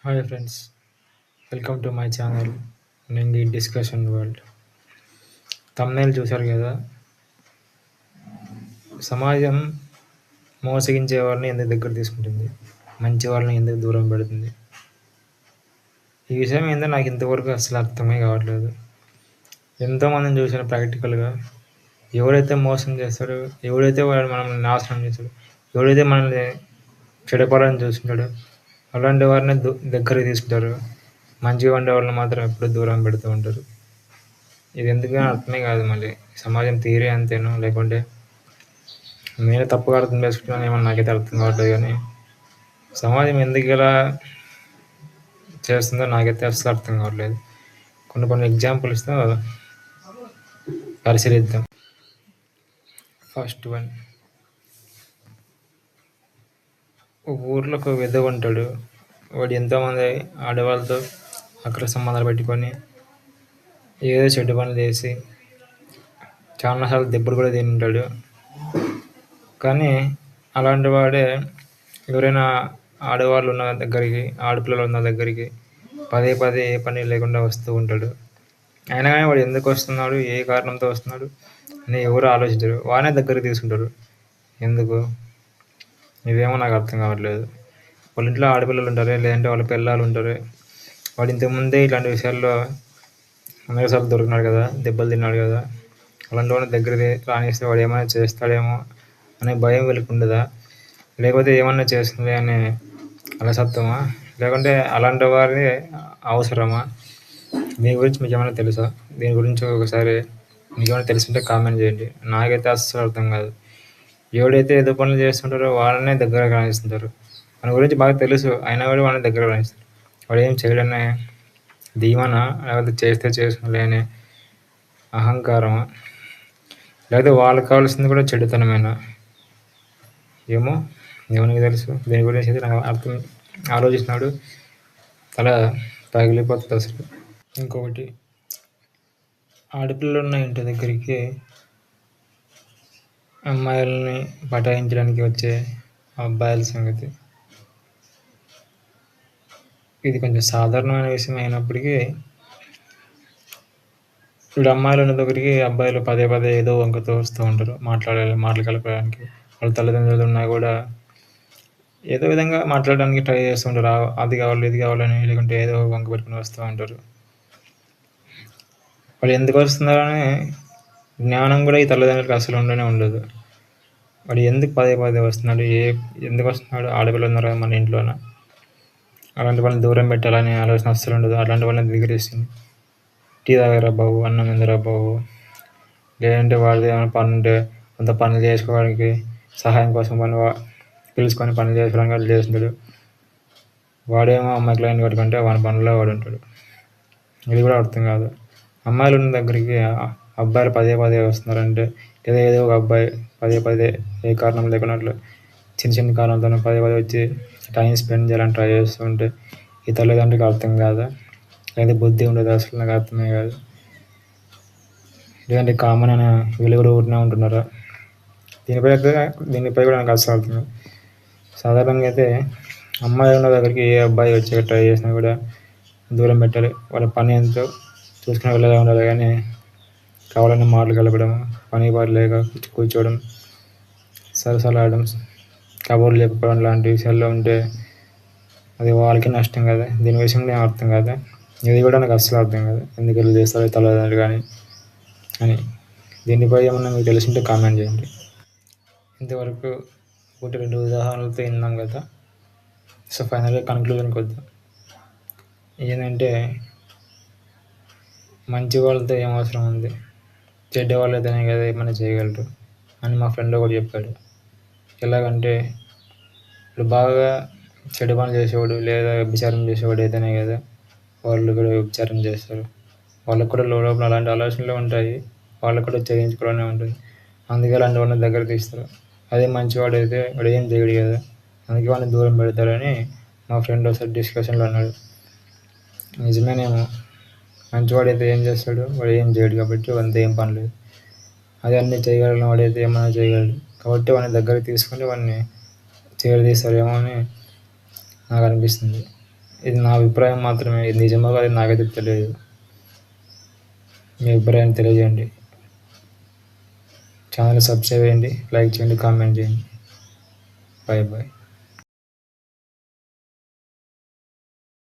Hi friends, welcome to my channel నింగి discussion world. thumbnail చూశారు కదా. సమాజం మోసగించే వాళ్ళని ఎందుకు దగ్గర తీసుకుంటుంది, మంచి వాళ్ళని ఎందుకు దూరం పెడుతుంది? ఈ విషయం ఏందో నాకు ఇంతవరకు అసలు అర్థమే కావట్లేదు. ఎంతోమందిని చూసిన ప్రాక్టికల్గా, ఎవరైతే మోసం చేస్తాడో, ఎవరైతే వాడు మనల్ని నాశనం చేస్తాడో, ఎవరైతే మనల్ని చెడపాలని చూస్తుంటాడో అలాంటి వారిని దగ్గరికి తీసుకుంటారు. మంచిగా ఉండే వాళ్ళని మాత్రం ఎప్పుడు దూరం పెడుతూ ఉంటారు. ఇది ఎందుకని అర్థమే కాదు. మళ్ళీ సమాజం తీరే అంతేనో, లేకుంటే నేనే తప్పుగా అర్థం చేసుకుంటున్నాను ఏమన్నా నాకైతే అర్థం కావట్లేదు. కానీ సమాజం ఎందుకు ఇలా చేస్తుందో నాకైతే అసలు అర్థం కావట్లేదు. కొన్ని ఎగ్జాంపుల్స్తో పరిశీలిద్దాం. ఫస్ట్ వన్, ఒక ఊర్లో ఒక విధవ ఉంటాడు. వాడు ఎంతోమంది ఆడవాళ్ళతో అక్రమ సంబంధాలు పెట్టుకొని ఏదో చెడ్డ పనులు చేసి చాలాసార్లు దెబ్బలు కూడా తింటాడు. కానీ అలాంటి వాడే ఎవరైనా ఆడవాళ్ళు ఉన్న దగ్గరికి, ఆడపిల్లలు ఉన్న దగ్గరికి పదే పదే ఏ పని లేకుండా వస్తూ ఉంటాడు. అయినా కానీ వాడు ఎందుకు వస్తున్నాడు, ఏ కారణంతో వస్తున్నాడు అని ఎవరు ఆలోచించరు. వానే దగ్గరికి తీసుకుంటారు. ఎందుకు? ఇదేమో నాకు అర్థం కావట్లేదు. వాళ్ళ ఇంట్లో ఆడపిల్లలు ఉంటారు, లేదంటే వాళ్ళ పిల్లలు ఉంటారు. వాడు ఇంతకుముందే ఇలాంటి విషయాల్లో అనేకసార్లు దొరికినాడు కదా, దెబ్బలు తిన్నాడు కదా. అలాంటి వాడిని దగ్గర రానిస్తే వాడు ఏమైనా చేస్తాడేమో అనే భయం వీళ్ళకి ఉండదా? లేకపోతే ఏమన్నా చేస్తుంది అనే అలసత్వమా? లేకుంటే అలాంటి వారి అవసరమా? దీని గురించి మీకు ఏమైనా తెలుసా? దీని గురించి ఒకసారి మీకు ఏమైనా తెలుసుంటే కామెంట్ చేయండి. నాకైతే అస్సలు అర్థం కాదు. ఎవడైతే ఏదో పనులు చేస్తుంటారో వాళ్ళనే దగ్గర రాణిస్తుంటారు. మన గురించి బాగా తెలుసు, అయినా కూడా వాళ్ళని దగ్గర రాణిస్తారు. వాడు ఏం చేయడనే ధీమానా, లేకపోతే చేస్తే చేస్తుండే అనే అహంకారమా, లేకపోతే వాళ్ళకి కావాల్సింది కూడా చెడుతనమేనా? ఏమో ఎవరికి తెలుసు. దీని గురించి అయితే నాకు అర్థం ఆలోచిస్తున్నాడు, తల పగిలిపోతుంది అసలు. ఇంకొకటి, ఆడపిల్లలు ఉన్న ఇంటి దగ్గరికి అమ్మాయిలని పటాయించడానికి వచ్చే అబ్బాయిల సంగతి. ఇది కొంచెం సాధారణమైన విషయం అయినప్పటికీ ఇప్పుడు అమ్మాయిలు ఉన్న దగ్గరికి అబ్బాయిలు పదే పదే ఏదో వంకతో వస్తూ ఉంటారు, మాటలు కలపడానికి. వాళ్ళ తల్లిదండ్రులు ఉన్నా కూడా ఏదో విధంగా మాట్లాడడానికి ట్రై చేస్తూ ఉంటారు. అది కావాలి, ఇది కావాలని, లేకుంటే ఏదో వంక పెట్టుకుని వస్తూ ఉంటారు. వాళ్ళు ఎందుకు వస్తున్నారని జ్ఞానం కూడా ఈ తల్లిదండ్రులకు అసలు ఉండదు. వాడు ఎందుకు పదే పదే వస్తున్నాడు, ఎందుకు వస్తున్నాడు? ఆడపిల్లలు ఉన్నారు మన ఇంట్లోన, అలాంటి వాళ్ళని దూరం పెట్టాలని ఆలోచన అస్సలు ఉండదు. అలాంటి వాళ్ళని దిగరేస్తుంది. టీ తాగరా బాబు, అన్నం ఎందురా బాబు, లేదంటే వాడిది ఏమైనా పని ఉంటే కొంత పనులు చేసుకోవడానికి సహాయం కోసం పిలుచుకొని పనులు చేసుకోవడానికి వాళ్ళు చేస్తుంటాడు. వాడేమో అమ్మాయి క్లైంట్ కట్టుకుంటే వాడి పనుల్లో వాడు ఉంటాడు. ఇది కూడా అర్థం కాదు. అమ్మాయిలు ఉన్న దగ్గరికి అబ్బాయిలు పదే పదే వస్తున్నారంటే ఏదో ఒక అబ్బాయి పదే పదే ఏ కారణం లేకున్నట్లు చిన్న కారణంతో పదే పదే వచ్చి టైం స్పెండ్ చేయాలని ట్రై చేస్తూ ఉంటే ఈ తల్లిదండ్రులకు అర్థం కాదా? లేదా బుద్ధి ఉండదు? అసలు నాకు అర్థమే కాదు. లేదంటే కామన్ అని వీళ్ళు కూడా ఊరినే ఉంటున్నారా? దీనిపై కూడా నాకు అసలు అర్థం కాదు. సాధారణంగా అయితే అమ్మాయి ఉన్న దగ్గరికి ఏ అబ్బాయి వచ్చే ట్రై చేసినా కూడా దూరం పెట్టాలి. వాళ్ళ పని ఎంతో చూసుకునే వెళ్ళగా ఉండాలి. కానీ కావాలని మాటలు కలపడం, పని పాటు లేక కూర్చోవడం, సరసాలాడడం, కబుర్లు చెప్పుకోవడం లాంటి విషయాల్లో ఉంటే అది వాళ్ళకి నష్టం కదా. దీని విషయంలో ఏం అర్థం కాదా? ఇది కూడా నాకు అస్సలు అర్థం కాదు. ఎందుకు వెళ్ళి చేస్తారు తల్లిదండ్రులు కానీ అని. దీనిపై ఏమన్నా మీకు తెలిసింటే కామెంట్ చేయండి. ఇంతవరకు 1-2 ఉదాహరణలతో విన్నాం కదా. సో ఫైనల్గా కన్క్లూజన్కి వద్దాం. ఏంటంటే మంచి వాళ్ళతో ఏం అవసరం ఉంది, చెడ్డ వాళ్ళైతేనే కదా ఏమైనా చేయగలరు అని మా ఫ్రెండ్ ఒకటి చెప్పాడు. ఎలాగంటే ఇప్పుడు బాగా చెడు పనులు చేసేవాడు లేదా వ్యభిచారం చేసేవాడు అయితేనే కదా వాళ్ళు కూడా వ్యభిచారం చేస్తారు. వాళ్ళకు కూడా లోపల అలాంటి ఆలోచనలు ఉంటాయి, వాళ్ళకు కూడా చేయించుకోవాలనే ఉంటుంది. అందుకే అలాంటి వాళ్ళని దగ్గర తీస్తారు. అదే మంచివాడు అయితే వాడు ఏం చేయడు కదా, అందుకే వాళ్ళని దూరం పెడతారని మా ఫ్రెండ్ ఒకసారి డిస్కషన్లో అన్నాడు. నిజమేనేమో. మంచివాడైతే ఏం చేస్తాడు? వాడు ఏం చేయడు కాబట్టి వాడితో ఏం పని లేదు. అదే అన్నీ చేయగలిగిన వాడైతే ఏమైనా చేయగలడు కాబట్టి వాడిని దగ్గరికి తీసుకొని వాడిని చేరదీస్తారేమో అని నాకు అనిపిస్తుంది. ఇది నా అభిప్రాయం మాత్రమే. ఇది నిజమో కాదో నాకైతే తెలియదు. మీ అభిప్రాయాన్ని తెలియజేయండి. ఛానల్ సబ్స్క్రైబ్ చేయండి, లైక్ చేయండి, కామెంట్ చేయండి. Bye bye.